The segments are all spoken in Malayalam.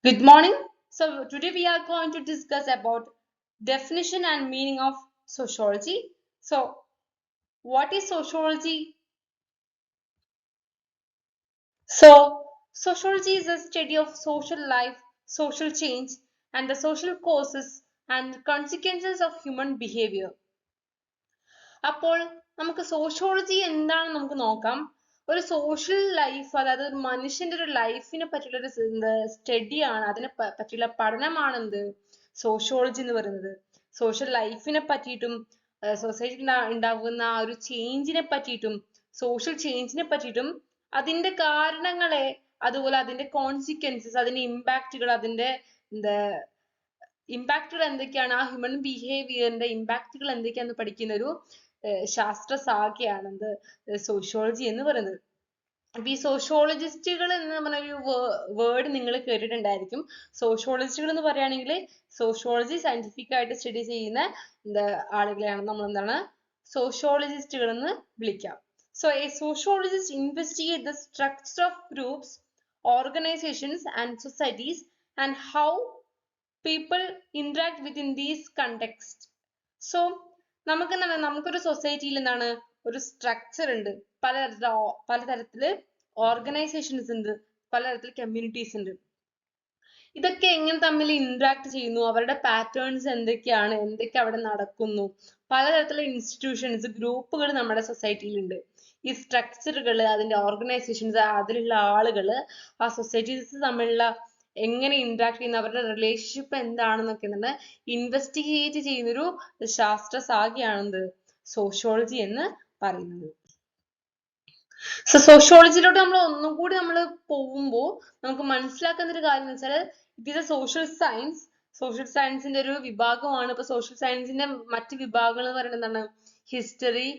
Good morning. So today we are going to discuss about definition and meaning of sociology. So what is sociology? So sociology is a study of social life, social change and the social causes and consequences of human behavior. അപ്പോൾ നമുക്ക് സോഷ്യോളജി എന്താണെന്ന് നമുക്ക് നോക്കാം. ഒരു സോഷ്യൽ ലൈഫ്, അതായത് ഒരു മനുഷ്യന്റെ ഒരു ലൈഫിനെ പറ്റിയുള്ള ഒരു സ്റ്റഡിയാണ്, അതിനെ പറ്റിയുള്ള പഠനമാണ് എന്ത് സോഷ്യോളജി എന്ന് പറയുന്നത്. സോഷ്യൽ ലൈഫിനെ പറ്റിയിട്ടും സൊസൈറ്റി ഉണ്ടാകുന്ന ആ ഒരു ചേഞ്ചിനെ പറ്റിയിട്ടും സോഷ്യൽ ചേഞ്ചിനെ പറ്റിയിട്ടും അതിന്റെ കാരണങ്ങളെ, അതുപോലെ അതിന്റെ കോൺസിക്വൻസസ്, അതിന്റെ ഇമ്പാക്റ്റുകൾ, അതിന്റെ എന്താ ഇമ്പാക്റ്റുകൾ എന്തൊക്കെയാണ്, ആ ഹ്യൂമൻ ബിഹേവിയറിന്റെ ഇമ്പാക്റ്റുകൾ എന്തൊക്കെയാണെന്ന് പഠിക്കുന്ന ഒരു ശാസ്ത്ര ശാഖയാണ് എന്ത് സോഷ്യോളജി എന്ന് പറയുന്നത്. അപ്പൊ ഈ സോഷ്യോളജിസ്റ്റുകൾ എന്ന് പറഞ്ഞൊരു വേർഡ് നിങ്ങൾ കേട്ടിട്ടുണ്ടായിരിക്കും. സോഷ്യോളജിസ്റ്റുകൾ എന്ന് പറയുകയാണെങ്കിൽ സോഷ്യോളജി സയന്റിഫിക് ആയിട്ട് സ്റ്റഡി ചെയ്യുന്ന ആളുകളെയാണ് നമ്മൾ എന്താണ് സോഷ്യോളജിസ്റ്റുകൾ എന്ന് വിളിക്കാം. So a sociologist investigates the structure of groups, organizations and societies and how people interact within these contexts. So നമുക്കൊരു സൊസൈറ്റിയിൽ എന്താണ് ഒരു സ്ട്രക്ചർ ഉണ്ട്, പലതരത്തില് ഓർഗനൈസേഷൻസ് ഉണ്ട്, പലതരത്തില് കമ്മ്യൂണിറ്റീസ് ഉണ്ട്. ഇതൊക്കെ എങ്ങനെ തമ്മിൽ ഇന്ററാക്ട് ചെയ്യുന്നു, അവരുടെ പാറ്റേൺസ് എന്തൊക്കെയാണ്, എന്തൊക്കെ അവിടെ നടക്കുന്നു, പലതരത്തിലുള്ള ഇൻസ്റ്റിറ്റ്യൂഷൻസ്, ഗ്രൂപ്പുകൾ നമ്മുടെ സൊസൈറ്റിയിൽ ഉണ്ട്. ഈ സ്ട്രക്ചറുകൾ, അതിന്റെ ഓർഗനൈസേഷൻസ്, അതിലുള്ള ആളുകള്, ആ സൊസൈറ്റീസ് തമ്മിലുള്ള എങ്ങനെ ഇന്ററാക്ട് ചെയ്യുന്നു, അവരുടെ റിലേഷൻഷിപ്പ് എന്താണെന്നൊക്കെ എന്താണ് ഇൻവെസ്റ്റിഗേറ്റ് ചെയ്യുന്നൊരു ശാസ്ത്ര ശാഖയാണെന്ത് സോഷ്യോളജി എന്ന് പറയുന്നത്. സോഷ്യോളജിയിലോട്ട് നമ്മൾ ഒന്നും കൂടി നമ്മൾ പോകുമ്പോൾ നമുക്ക് മനസ്സിലാക്കുന്ന ഒരു കാര്യം എന്ന് വെച്ചാൽ it is A social science. Social സയൻസിന്റെ ഒരു വിഭാഗമാണ്. ഇപ്പൊ സോഷ്യൽ സയൻസിന്റെ മറ്റ് വിഭാഗങ്ങൾ എന്ന് പറയുന്നത് എന്താണ്, ഹിസ്റ്ററി,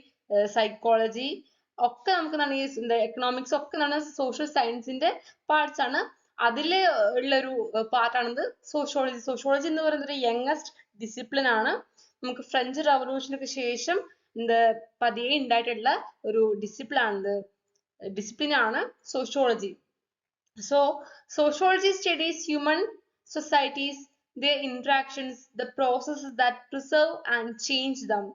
സൈക്കോളജി ഒക്കെ നമുക്ക് എന്താണ്, ഈ എക്കണോമിക്സ് ഒക്കെ എന്താണ് സോഷ്യൽ സയൻസിന്റെ പാർട്സ് ആണ്. അതില് ഉള്ളൊരു പാർട്ടാണിത് സോഷ്യോളജി. സോഷ്യോളജി എന്ന് പറയുന്നത് ഒരു യങ്ങസ്റ്റ് ഡിസിപ്ലിൻ ആണ്. നമുക്ക് ഫ്രഞ്ച് റവല്യൂഷനൊക്കെ ശേഷം പതിയെ ഉണ്ടായിട്ടുള്ള ഒരു ഡിസിപ്ലിൻ ആണ് sociology. So sociology studies human societies, their interactions, the processes that preserve and change them,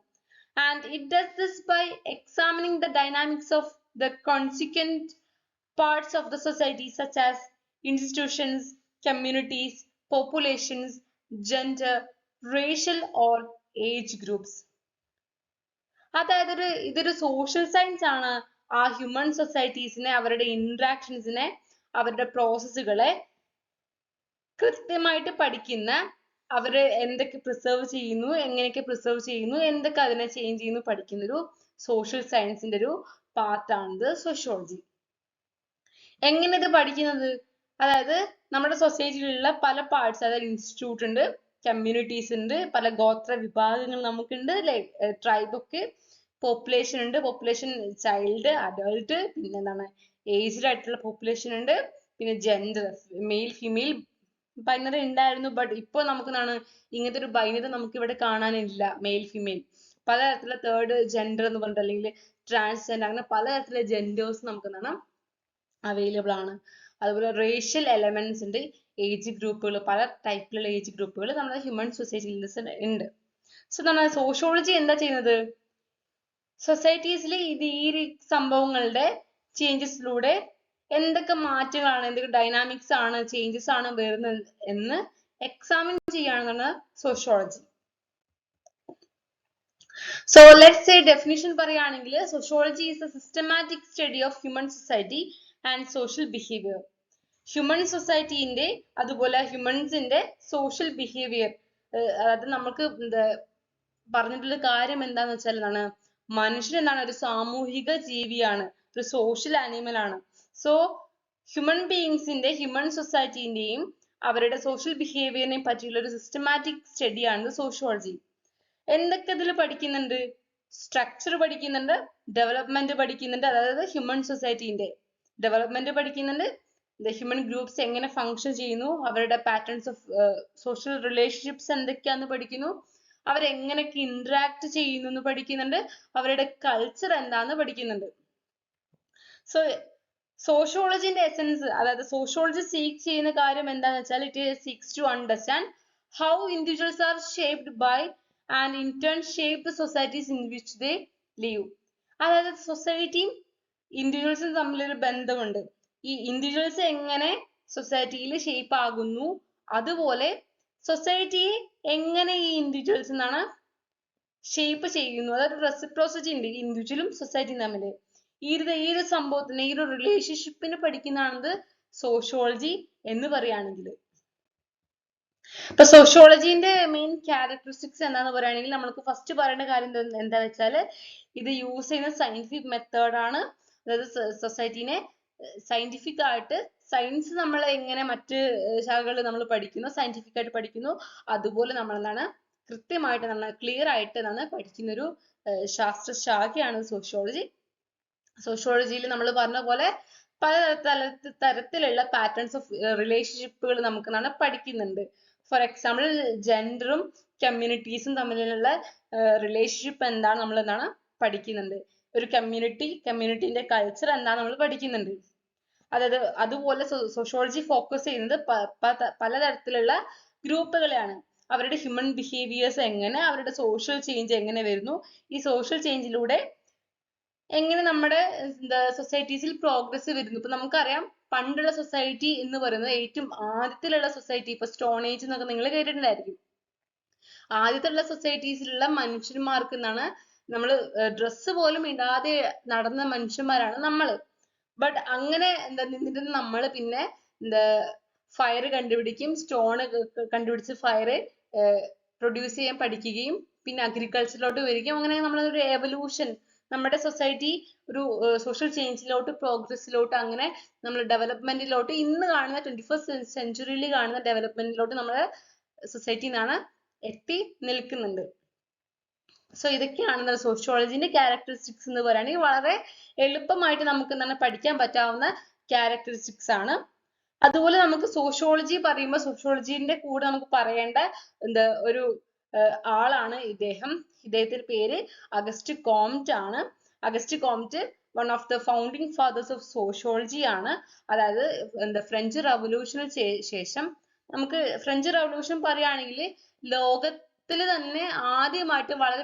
and it does this by examining the dynamics of the consequent parts of the society, such as institutions, communities, populations, gender, racial or age groups. അതായത് ഇതൊരു സോഷ്യൽ സയൻസ് ആണ്. ആ ഹ്യൂമൻ സൊസൈറ്റീസിനെ, അവരുടെ ഇന്ററാക്ഷൻസിനെ, അവരുടെ പ്രോസസ്സുകളെ കൃത്യമായിട്ട് പഠിക്കുന്ന, അവര് എന്തൊക്കെ പ്രിസർവ് ചെയ്യുന്നു, എങ്ങനെയൊക്കെ പ്രിസർവ് ചെയ്യുന്നു, എന്തൊക്കെ അതിനെ ചേഞ്ച് ചെയ്യുന്നു പഠിക്കുന്ന ഒരു സോഷ്യൽ സയൻസിന്റെ ഒരു പാർട്ടാണിത് സോഷ്യോളജി. എങ്ങനെ ഇത് പഠിക്കുന്നത്? അതായത് നമ്മുടെ സൊസൈറ്റിയിലുള്ള പല പാർട്സ്, അതായത് ഇൻസ്റ്റിറ്റ്യൂട്ട് ഉണ്ട്, കമ്മ്യൂണിറ്റീസ് ഉണ്ട്, പല ഗോത്ര വിഭാഗങ്ങൾ നമുക്കുണ്ട്, ട്രൈബ് ഒക്കെ, പോപ്പുലേഷൻ ഉണ്ട്, പോപ്പുലേഷൻ ചൈൽഡ്, അഡൾട്ട്, പിന്നെ എന്താണ് ഏജ്ഡ് ആയിട്ടുള്ള പോപ്പുലേഷൻ ഉണ്ട്, പിന്നെ ജെൻഡർ, മെയിൽ ഫീമെയിൽ ബൈനറി ഉണ്ടായിരുന്നു. ബട്ട് ഇപ്പൊ നമുക്ക് എന്താണ് ഇങ്ങനത്തെ ഒരു ബൈനറി നമുക്ക് ഇവിടെ കാണാനില്ല. മെയിൽ ഫീമെയിൽ പലതരത്തിലുള്ള തേർഡ് ജെൻഡർ എന്ന് പറഞ്ഞിട്ട്, അല്ലെങ്കിൽ ട്രാൻസ്ജെൻഡർ, അങ്ങനെ പലതരത്തിലുള്ള ജെൻഡേഴ്സ് നമുക്ക് എന്താണ് അവൈലബിൾ ആണ്. അതുപോലെ റേഷ്യൽ എലമെന്റ്സ് ഉണ്ട്, ഏജ് ഗ്രൂപ്പുകൾ, പല ടൈപ്പിലുള്ള ഏജ് ഗ്രൂപ്പുകൾ നമ്മുടെ ഹ്യൂമൻ സൊസൈറ്റിയിൽ ഉണ്ട്. സോ നമ്മുടെ സോഷ്യോളജി എന്താ ചെയ്യുന്നത്? സൊസൈറ്റീസിൽ ഈ സംഭവങ്ങളുടെ ചേഞ്ചസിലൂടെ എന്തൊക്കെ മാറ്റങ്ങളാണ്, എന്തൊക്കെ ഡൈനാമിക്സ് ആണ്, ചേഞ്ചസ് ആണ് വരുന്നത് എന്ന് എക്സാമിൻ ചെയ്യാനാണ് sociology. So let's say definition പറയുകയാണെങ്കിൽ sociology is a systematic study of human society and social behavior. Human സൊസൈറ്റിന്റെ അതുപോലെ ഹ്യൂമൻസിന്റെ സോഷ്യൽ ബിഹേവിയർ, അതായത് നമുക്ക് പറഞ്ഞിട്ടുള്ള കാര്യം എന്താന്ന് വെച്ചാൽ എന്താണ്, മനുഷ്യൻ എന്താണ് ഒരു സാമൂഹിക ജീവിയാണ്, ഒരു സോഷ്യൽ ആനിമൽ ആണ്. സോ ഹ്യൂമൻ ബീയിങ്സിന്റെ, ഹ്യൂമൻ സൊസൈറ്റിന്റെയും അവരുടെ സോഷ്യൽ ബിഹേവിയറിനെയും പറ്റിയുള്ള ഒരു സിസ്റ്റമാറ്റിക് സ്റ്റഡിയാണ് സോഷ്യോളജി. എന്തൊക്കെ ഇതിൽ പഠിക്കുന്നുണ്ട്? സ്ട്രക്ചർ പഠിക്കുന്നുണ്ട്, ഡെവലപ്മെന്റ് പഠിക്കുന്നുണ്ട്, അതായത് ഹ്യൂമൻ സൊസൈറ്റിന്റെ ഡെവലപ്മെന്റ് പഠിക്കുന്നുണ്ട്, ഹ്യൂമൻ ഗ്രൂപ്പ്സ് എങ്ങനെ ഫങ്ഷൻ ചെയ്യുന്നു, അവരുടെ പാറ്റേൺസ് ഓഫ് സോഷ്യൽ റിലേഷൻഷിപ്സ് എന്തൊക്കെയാന്ന് പഠിക്കുന്നു, അവരെങ്ങനെയൊക്കെ ഇന്ററാക്ട് ചെയ്യുന്നു എന്ന് പഠിക്കുന്നുണ്ട്, അവരുടെ കൾച്ചർ എന്താന്ന് പഠിക്കുന്നുണ്ട്. സോ സോഷ്യോളജിന്റെ എസൻസ്, അതായത് സോഷ്യോളജി സീക്ക് ചെയ്യുന്ന കാര്യം എന്താണെന്ന് വെച്ചാൽ it seeks to understand how individuals are shaped by and in turn shape the societies in which they live. അതായത് സൊസൈറ്റിയും ഇൻഡിവിജ്വൽസും തമ്മിലൊരു ബന്ധമുണ്ട്. ഈ ഇൻഡിവിജ്വൽസ് എങ്ങനെ സൊസൈറ്റിയിൽ ഷേപ്പ് ആകുന്നു, അതുപോലെ സൊസൈറ്റിയെ എങ്ങനെ ഈ ഇൻഡിവിജ്വൽസ് എന്നാണ് ഷേപ്പ് ചെയ്യുന്നു. അതായത് റെസിപ്രോസിറ്റി ഉണ്ട് ഇൻഡിവിജ്വലും സൊസൈറ്റിയും തമ്മിൽ. ഈ ഒരു സംഭവത്തിന്, ഈ ഒരു റിലേഷൻഷിപ്പിന് പഠിക്കുന്നതാണത് സോഷ്യോളജി എന്ന് പറയുകയാണെങ്കിൽ. ഇപ്പൊ സോഷ്യോളജിന്റെ മെയിൻ ക്യാരക്ടറിസ്റ്റിക്സ് എന്താന്ന് പറയുകയാണെങ്കിൽ നമുക്ക് ഫസ്റ്റ് പറയേണ്ട കാര്യം എന്താ വെച്ചാല് ഇത് യൂസ് ചെയ്യുന്ന സയന്റിഫിക് മെത്തേഡാണ്. അതായത് സൊസൈറ്റിനെ സയന്റിഫിക് ആയിട്ട്, സയൻസ് നമ്മൾ എങ്ങനെ മറ്റ് ശാഖകൾ നമ്മൾ പഠിക്കുന്നു, സയന്റിഫിക് ആയിട്ട് പഠിക്കുന്നു, അതുപോലെ നമ്മൾ എന്താണ് കൃത്യമായിട്ട് നമ്മൾ ക്ലിയർ ആയിട്ട് നമ്മൾ പഠിക്കുന്ന ഒരു ശാസ്ത്ര ശാഖയാണ് സോഷ്യോളജി. സോഷ്യോളജിയിൽ നമ്മൾ പറഞ്ഞ പോലെ പല തരത്തിലുള്ള പാറ്റേൺസ് ഓഫ് റിലേഷൻഷിപ്പുകൾ നമുക്ക് പഠിക്കുന്നുണ്ട്. ഫോർ എക്സാമ്പിൾ ജെൻഡറും കമ്മ്യൂണിറ്റീസും തമ്മിലുള്ള റിലേഷൻഷിപ്പ് എന്താണ് നമ്മൾ പഠിക്കുന്നുണ്ട്. ഒരു കമ്മ്യൂണിറ്റിന്റെ കൾച്ചർ എന്താണ് നമ്മൾ പഠിക്കുന്നുണ്ട്. അതായത് അതുപോലെ സോഷ്യോളജി ഫോക്കസ് ചെയ്യുന്നത് പലതരത്തിലുള്ള ഗ്രൂപ്പുകളെയാണ്. അവരുടെ ഹ്യൂമൻ ബിഹേവിയേഴ്സ് എങ്ങനെ, അവരുടെ സോഷ്യൽ ചേഞ്ച് എങ്ങനെ വരുന്നു, ഈ സോഷ്യൽ ചേഞ്ചിലൂടെ എങ്ങനെ നമ്മുടെ സൊസൈറ്റീസിൽ പ്രോഗ്രസ് വരുന്നു. ഇപ്പൊ നമുക്കറിയാം പണ്ടുള്ള സൊസൈറ്റി എന്ന് പറയുന്നത് ഏറ്റവും ആദ്യത്തിലുള്ള സൊസൈറ്റി, ഇപ്പൊ സ്റ്റോൺ ഏജ് എന്നൊക്കെ നിങ്ങൾ കേട്ടിട്ടുണ്ടായിരിക്കും. ആദ്യത്തിലുള്ള സൊസൈറ്റീസിലുള്ള മനുഷ്യന്മാർക്ക് എന്താണ് നമ്മൾ ഡ്രസ്സ് പോലും ഇടാതെ നടന്ന മനുഷ്യന്മാരാണ് നമ്മള്. ബട്ട് അങ്ങനെ നിന്നിട്ട് നമ്മൾ പിന്നെ ഫയർ കണ്ടുപിടിക്കും, സ്റ്റോൺ കണ്ടുപിടിച്ച് ഫയർ പ്രൊഡ്യൂസ് ചെയ്യാൻ പഠിക്കുകയും പിന്നെ അഗ്രികൾച്ചറിലോട്ട് വരികയും, അങ്ങനെ നമ്മളൊരു എവല്യൂഷൻ, നമ്മുടെ സൊസൈറ്റി ഒരു സോഷ്യൽ ചേഞ്ചിലോട്ട്, പ്രോഗ്രസ്സിലോട്ട്, അങ്ങനെ നമ്മൾ ഡെവലപ്മെന്റിലോട്ട്, ഇന്ന് കാണുന്ന 21st സെഞ്ചുറിയിൽ കാണുന്ന ഡെവലപ്മെന്റിലോട്ട് നമ്മുടെ സൊസൈറ്റി എത്തി നിൽക്കുന്നുണ്ട്. സോ ഇതൊക്കെയാണ് സോഷ്യോളജിന്റെ ക്യാരക്ടറിസ്റ്റിക്സ് എന്ന് പറയുകയാണെങ്കിൽ വളരെ എളുപ്പമായിട്ട് നമുക്ക് പഠിക്കാൻ പറ്റാവുന്ന ക്യാരക്ടറിസ്റ്റിക്സ് ആണ്. അതുപോലെ നമുക്ക് സോഷ്യോളജി പറയുമ്പോൾ സോഷ്യോളജിന്റെ കൂടെ നമുക്ക് പറയേണ്ട ഒരു ആളാണ് ഇദ്ദേഹത്തിന്റെ പേര് അഗസ്റ്റ് കോംറ്റ് ആണ്. August Comte one of the founding fathers of sociology ആണ്. അതായത് ഫ്രഞ്ച് റവല്യൂഷന് ശേഷം, നമുക്ക് ഫ്രഞ്ച് റവല്യൂഷൻ പറയുകയാണെങ്കിൽ ലോകത്തിൽ തന്നെ ആദ്യമായിട്ട് വളരെ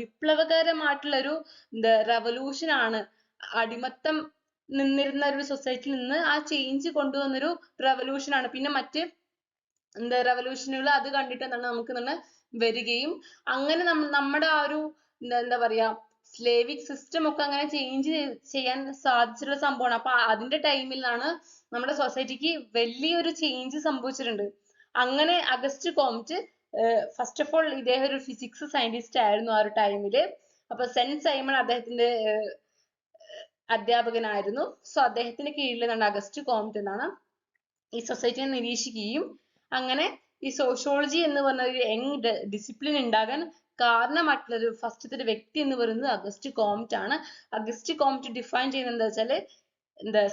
വിപ്ലവകരമായിട്ടുള്ള ഒരു റവല്യൂഷൻ ആണ്. അടിമത്തം നിന്നിരുന്ന ഒരു സൊസൈറ്റിയിൽ നിന്ന് ആ ചേഞ്ച് കൊണ്ടുവന്നൊരു റവല്യൂഷൻ ആണ്. പിന്നെ മറ്റ് റവല്യൂഷനുകൾ അത് കണ്ടിട്ട് നമുക്ക് വരികയും അങ്ങനെ നമ്മുടെ ആ ഒരു എന്താ പറയാ സ്ലേവിക് സിസ്റ്റം ഒക്കെ അങ്ങനെ ചേഞ്ച് ചെയ്യാൻ സാധിച്ചിട്ടുള്ള സംഭവമാണ്. അപ്പൊ അതിന്റെ ടൈമിലാണ് നമ്മുടെ സൊസൈറ്റിക്ക് വലിയൊരു ചേഞ്ച് സംഭവിച്ചിട്ടുണ്ട്. അങ്ങനെ അഗസ്റ്റ് കോംറ്റ് ഫസ്റ്റ് ഓഫ് ഓൾ ഇദ്ദേഹം ഒരു ഫിസിക്സ് സയന്റിസ്റ്റ് ആയിരുന്നു ആ ഒരു ടൈമില്. അപ്പൊ സെന്റ് സൈമൺ അദ്ദേഹത്തിന്റെ അധ്യാപകനായിരുന്നു. സോ അദ്ദേഹത്തിന്റെ കീഴിൽ അഗസ്റ്റ് കോംറ്റ് എന്നാണ് ഈ സൊസൈറ്റിയെ നിരീക്ഷിക്കുകയും അങ്ങനെ ഈ സോഷ്യോളജി എന്ന് പറഞ്ഞ ഒരു യങ് ഡിസിപ്ലിൻ ഉണ്ടാകാൻ കാരണമായിട്ടുള്ള ഒരു ഫസ്റ്റത്തെ ഒരു വ്യക്തി എന്ന് പറയുന്നത് അഗസ്റ്റ് കോംറ്റ് ആണ്. അഗസ്റ്റ് കോംറ്റ് ഡിഫൈൻ ചെയ്യുന്നത് എന്താ വെച്ചാല്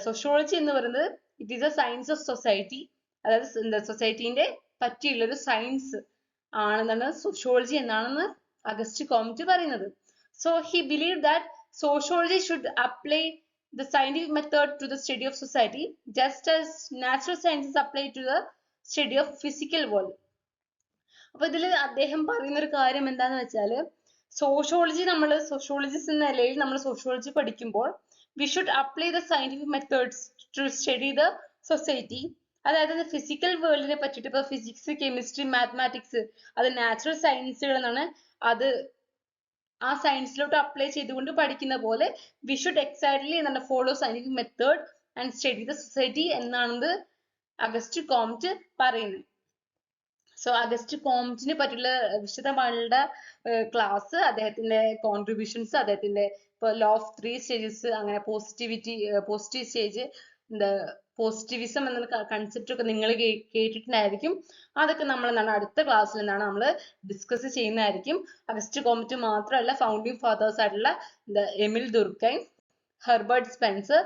സോഷ്യോളജി എന്ന് പറയുന്നത് it is A science of society, അതായത് സൊസൈറ്റിന്റെ പറ്റിയുള്ള ഒരു സയൻസ് ആണെന്നാണ് സോഷ്യോളജി എന്നാണെന്ന് അഗസ്റ്റ് കോംറ്റ് പറയുന്നത്. So he believe that sociology should apply the scientific method to the study of society just as natural sciences apply to the study of physical world. അപ്പൊ ഇതിൽ അദ്ദേഹം പറയുന്ന ഒരു കാര്യം എന്താന്ന് വെച്ചാല് സോഷ്യോളജിസ്റ്റ് എന്ന നിലയിൽ നമ്മൾ സോഷ്യോളജി പഠിക്കുമ്പോൾ we should apply the scientific methods to study the society. അതായത് ഫിസിക്കൽ വേൾഡിനെ പറ്റിയിട്ട് ഇപ്പൊ ഫിസിക്സ്, കെമിസ്ട്രി, മാത്തമാറ്റിക്സ് അത് നാച്ചുറൽ സയൻസുകൾ എന്നാണ്, അത് ആ സയൻസിലോട്ട് അപ്ലൈ ചെയ്തുകൊണ്ട് പഠിക്കുന്ന പോലെ we should exactly follow scientific method and study the society എന്നാണ് അഗസ്റ്റ് കോംറ്റ് പറയുന്നത്. സോ അഗസ്റ്റ് കോംറ്റിനെ പറ്റിയുള്ള വിശദമായുള്ള ക്ലാസ്, അദ്ദേഹത്തിന്റെ കോൺട്രിബ്യൂഷൻസ്, അദ്ദേഹത്തിന്റെ ഇപ്പൊ ലോ ഓഫ് 3 സ്റ്റേജസ്, അങ്ങനെ പോസിറ്റീവ് സ്റ്റേജ്, പോസിറ്റിവിസം എന്ന കൺസെപ്റ്റ് ഒക്കെ നിങ്ങൾ കേട്ടിട്ടുണ്ടായിരിക്കും. അതൊക്കെ നമ്മൾ അടുത്ത ക്ലാസ്സിൽ നമ്മൾ ഡിസ്കസ് ചെയ്യുന്നതായിരിക്കും. അഗസ്റ്റ് കോംറ്റ് മാത്രമല്ല ഫൗണ്ടിങ് ഫാദേഴ്സ് ആയിട്ടുള്ള Emile Durkheim, Herbert Spencer,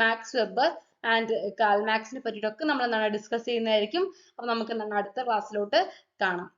Max Weber and Karl മാർക്സിനെ പറ്റിയിട്ടൊക്കെ നമ്മൾ ഡിസ്കസ് ചെയ്യുന്നതായിരിക്കും. അപ്പൊ നമുക്ക് അടുത്ത ക്ലാസ്സിലോട്ട് കാണാം.